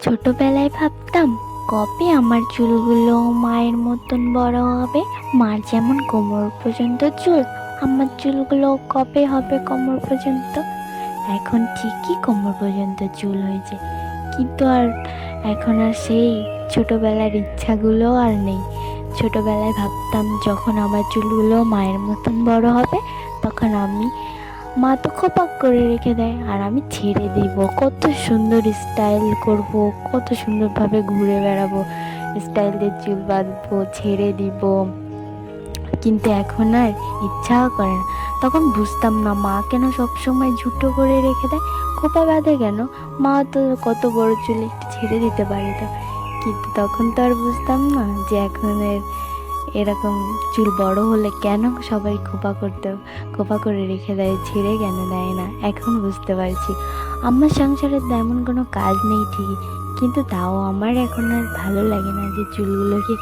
ছোটবেলায় ভাবতাম কবে আমার চুলগুলো মায়ের মতন বড় হবে। মার যেমন কোমর পর্যন্ত চুল, আমার চুলগুলো কবে হবে কোমর পর্যন্ত। এখন ঠিকই কোমর পর্যন্ত চুল হয়েছে, কিন্তু এখন আর সেই ছোটবেলার ইচ্ছাগুলো আর নেই। ছোটবেলায় ভাবতাম যখন আমার চুলগুলো মায়ের মতন বড় হবে, তখন মা তো খোপাক করে রেখে দেয় আর আমি ছেড়ে দিব, কত সুন্দর স্টাইল করব, কত সুন্দরভাবে ঘুরে বেড়াবো, স্টাইল দিয়ে চুল বাঁধবো, ছেড়ে দিব। কিন্তু এখন আর ইচ্ছাও করে না। তখন বুঝতাম না মা কেন সবসময় ঝুটো করে রেখে দেয়, খোপা বাঁধে কেন, মা তো কত বড় চুল একটু ছেড়ে দিতে পারে তো। কিন্তু তখন তো আর বুঝতাম না যে এরকম চুল বড় হলে কেন সবাই খোপা করে রেখে দেয়, ছেড়ে কেন দেয় না। এখন বুঝতে পারছি আমার সংসারে তেমন কোনো কাজ নেই ঠিকই, কিন্তু তাও আমার এখন আর ভালো লাগে না যে চুলগুলোকে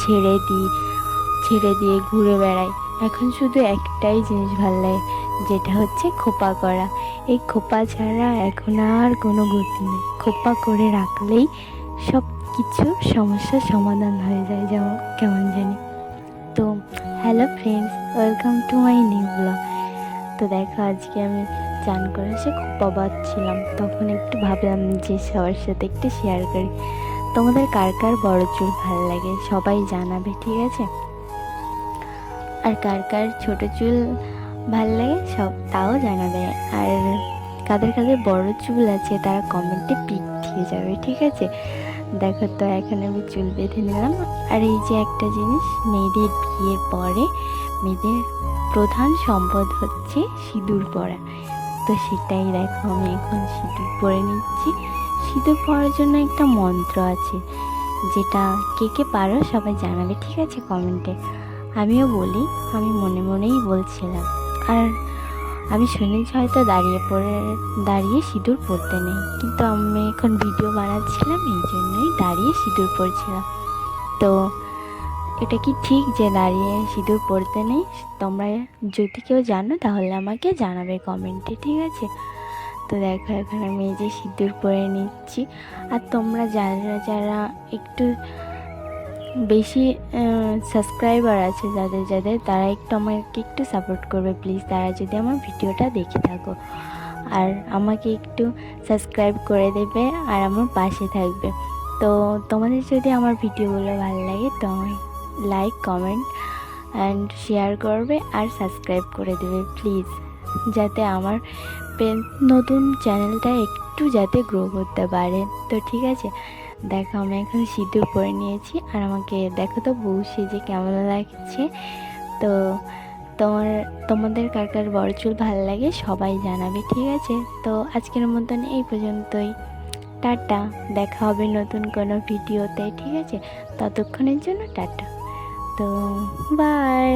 ছেড়ে দিয়ে ঘুরে বেড়াই। এখন শুধু একটাই জিনিস ভালো লাগে, যেটা হচ্ছে খোপা করা। এই খোপা ছাড়া এখন আর কোনো গতি নেই। খোপা করে রাখলেই সব কিছু সমস্যার সমাধান হয়ে যায়, যেমন কেমন জানি। তো hello friends, welcome to my new blog. তো দেখো, আজকে আমি চান করে এসে খোপা বাঁধছিলাম, তখন একটু ভাবলাম যে সবার সাথে একটু শেয়ার করি। তোমাদের কার কার বড় চুল ভালো লাগে সবাই জানাবে, ঠিক আছে? আর কার কার ছোট চুল ভাল লাগে সব তাও জানাবে। আর কাদের কাদের বড় চুল আছে তারা কমেন্টে পিক দিয়ে যাবে, ঠিক আছে? দেখো, তো এখন আমি চুল বেঁধে নিলাম। আর এই যে একটা জিনিস, মেয়েদের বিয়ের পরে মেয়েদের প্রধান সম্পদ হচ্ছে সিঁদুর পরা। তো সেটাই দেখো, আমি এখন সিঁদুর পরে নিচ্ছি। সিঁদুর পরার জন্য একটা মন্ত্র আছে, যেটা কে কে পারো সবাই জানাবে, ঠিক আছে, কমেন্টে। আমিও বলি, আমি মনে মনেই বলছিলাম। আর আমি শুনেছি হয়তো দাঁড়িয়ে সিঁদুর পরতে নেই, কিন্তু আমি এখন ভিডিও বানাচ্ছিলাম, এই জন্যই দাঁড়িয়ে সিঁদুর পরছিলাম। তো এটা কি ঠিক যে দাঁড়িয়ে সিঁদুর পরতে নেই? তোমরা যদি কেউ জানো তাহলে আমাকে জানাবে কমেন্টে, ঠিক আছে? তো দেখো, এখন আমি এই যে সিঁদুর পরে নিচ্ছি। আর তোমরা যারা যারা একটু বেশি সাবস্ক্রাইবার আছে, যাদের তারা একটু আমাকে একটু সাপোর্ট করবে প্লিজ, তারা যদি আমার ভিডিওটা দেখে থাকো। আর আমাকে একটু সাবস্ক্রাইব করে দেবে আর আমার পাশে থাকবে। তো তোমাদের যদি আমার ভিডিওগুলো ভালো লাগে তো আমায় লাইক, কমেন্ট অ্যান্ড শেয়ার করবে আর সাবস্ক্রাইব করে দেবে প্লিজ, যাতে আমার নতুন চ্যানেলটা একটু যাতে গ্রো করতে পারে। তো ঠিক আছে, দেখো আমি এখন সিঁদুর পরে নিয়েছি আর আমাকে দেখো তো বউ সেজে কেমন লাগছে। তো তোমাদের কার কার বড় চুল ভালো লাগে সবাই জানাবে, ঠিক আছে? তো আজকের মতন এই পর্যন্তই। টাটা, দেখা হবে নতুন কোনো ভিডিওতে, ঠিক আছে? ততক্ষণের জন্য টাটা। তো বাই।